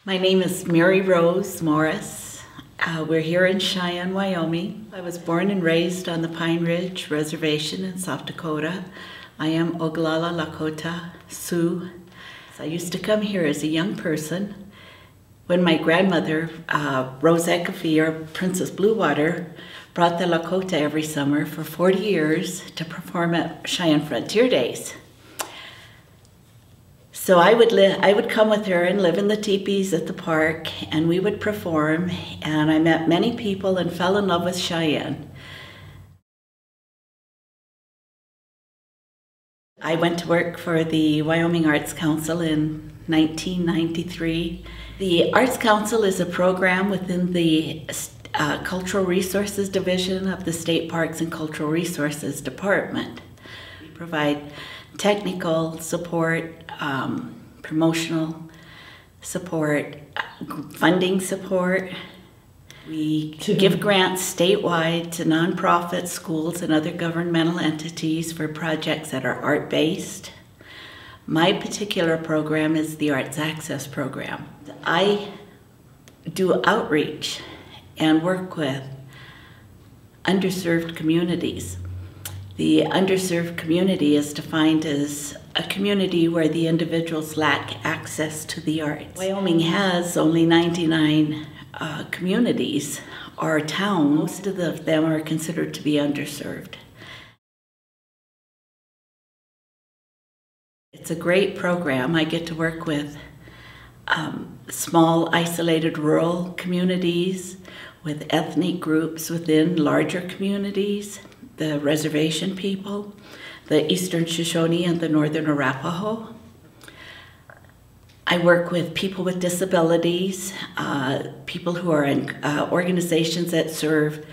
My name is Marirose Morris. We're here in Cheyenne, Wyoming. I was born and raised on the Pine Ridge Reservation in South Dakota. I am Oglala Lakota Sioux. I used to come here as a young person when my grandmother, Rose Ekafee, or Princess Bluewater, brought the Lakota every summer for 40 years to perform at Cheyenne Frontier Days. So I would come with her and live in the teepees at the park, and we would perform, and I met many people and fell in love with Cheyenne. I went to work for the Wyoming Arts Council in 1993. The Arts Council is a program within the Cultural Resources Division of the State Parks and Cultural Resources Department. We provide technical support, promotional support, funding support. We give grants statewide to nonprofits, schools, and other governmental entities for projects that are art-based. My particular program is the Arts Access Program. I do outreach and work with underserved communities. The underserved community is defined as a community where the individuals lack access to the arts. Wyoming has only 99 communities or towns. Most of them are considered to be underserved. It's a great program. I get to work with small, isolated rural communities, with ethnic groups within larger communities, the reservation people, the Eastern Shoshone and the Northern Arapaho. I work with people with disabilities, people who are in organizations that serve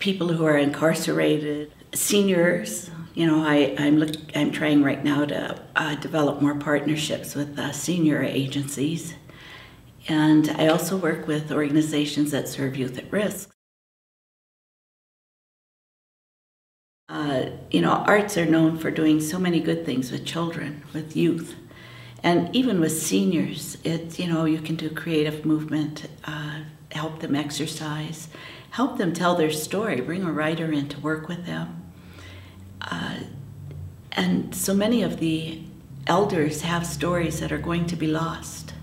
people who are incarcerated, seniors. You know, I'm trying right now to develop more partnerships with senior agencies. And I also work with organizations that serve youth at risk. You know, arts are known for doing so many good things with children, with youth, and even with seniors. You know, you can do creative movement, help them exercise, help them tell their story, bring a writer in to work with them. And so many of the elders have stories that are going to be lost.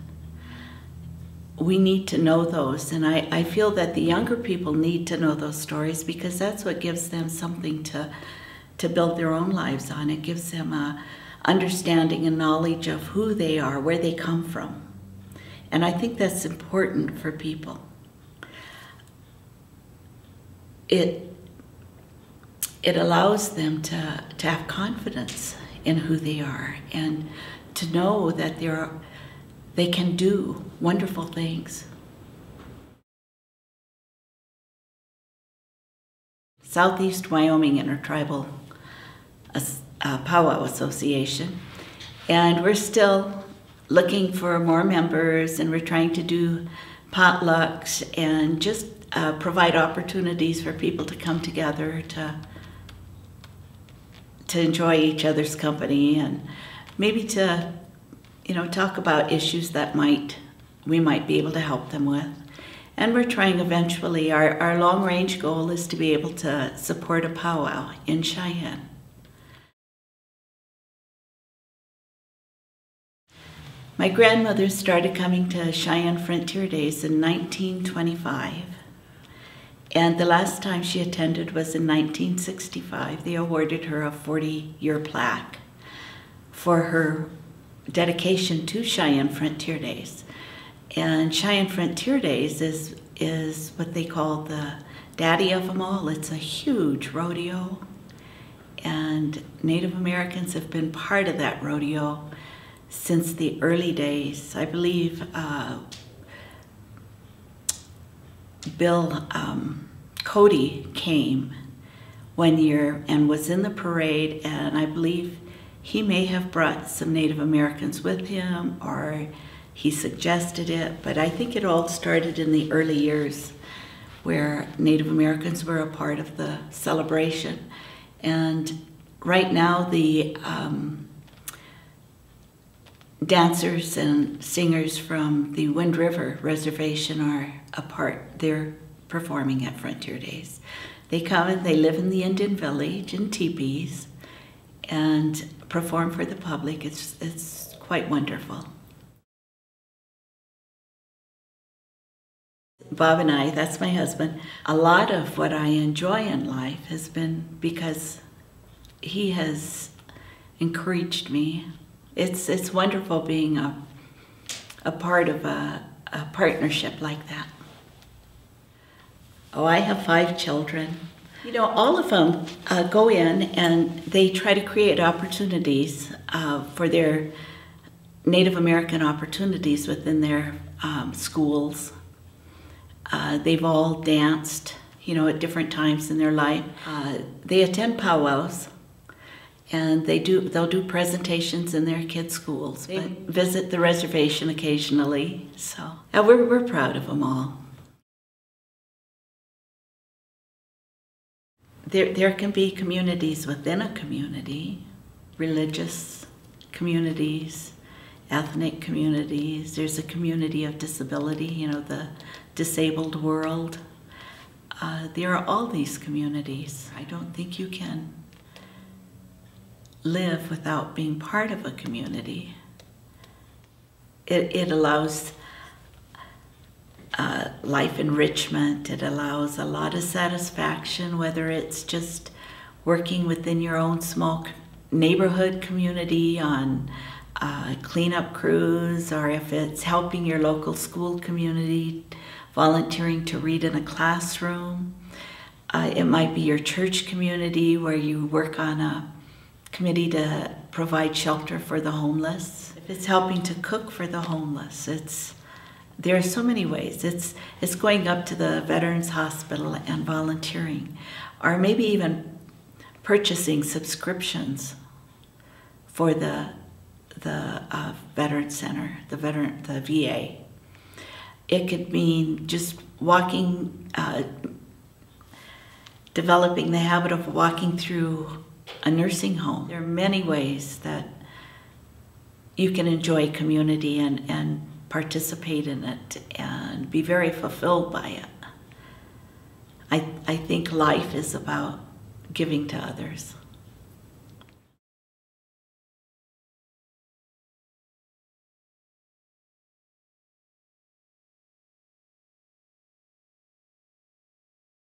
We need to know those, and I feel that the younger people need to know those stories because that's what gives them something to build their own lives on. It gives them a understanding and knowledge of who they are, where they come from. And I think that's important for people. It allows them to have confidence in who they are and to know that they can do wonderful things. Southeast Wyoming Intertribal Powwow Association, and we're still looking for more members, and we're trying to do potlucks and just provide opportunities for people to come together to enjoy each other's company and maybe to, you know, talk about issues that we might be able to help them with. And we're trying eventually, our long-range goal is to be able to support a powwow in Cheyenne. My grandmother started coming to Cheyenne Frontier Days in 1925. And the last time she attended was in 1965. They awarded her a 40-year plaque for her dedication to Cheyenne Frontier Days. And Cheyenne Frontier Days is what they call the daddy of them all. It's a huge rodeo, and Native Americans have been part of that rodeo since the early days. I believe Bill Cody came one year and was in the parade, and I believe he may have brought some Native Americans with him, or he suggested it, but I think it all started in the early years where Native Americans were a part of the celebration. And right now the dancers and singers from the Wind River Reservation are they're performing at Frontier Days. They come and they live in the Indian village in teepees and perform for the public. It's quite wonderful. Bob and I, that's my husband, a lot of what I enjoy in life has been because he has encouraged me. It's wonderful being a part of a partnership like that. Oh, I have 5 children. You know, all of them go in and they try to create opportunities for their Native American opportunities within their schools. They've all danced, you know, at different times in their life. They attend powwows, and they'll do presentations in their kids' schools. They visit the reservation occasionally, so we're proud of them all. There can be communities within a community, religious communities, ethnic communities. There's a community of disability, you know, the disabled world. There are all these communities. I don't think you can live without being part of a community. It allows life enrichment. It allows a lot of satisfaction, whether it's just working within your own small neighborhood community on cleanup crews, or if it's helping your local school community, volunteering to read in a classroom. It might be your church community where you work on a committee to provide shelter for the homeless. If it's helping to cook for the homeless, there are so many ways. It's going up to the Veterans Hospital and volunteering, or maybe even purchasing subscriptions for the Veterans Center, the VA. It could mean just walking, developing the habit of walking through a nursing home. There are many ways that you can enjoy community and participate in it and be very fulfilled by it. I think life is about giving to others.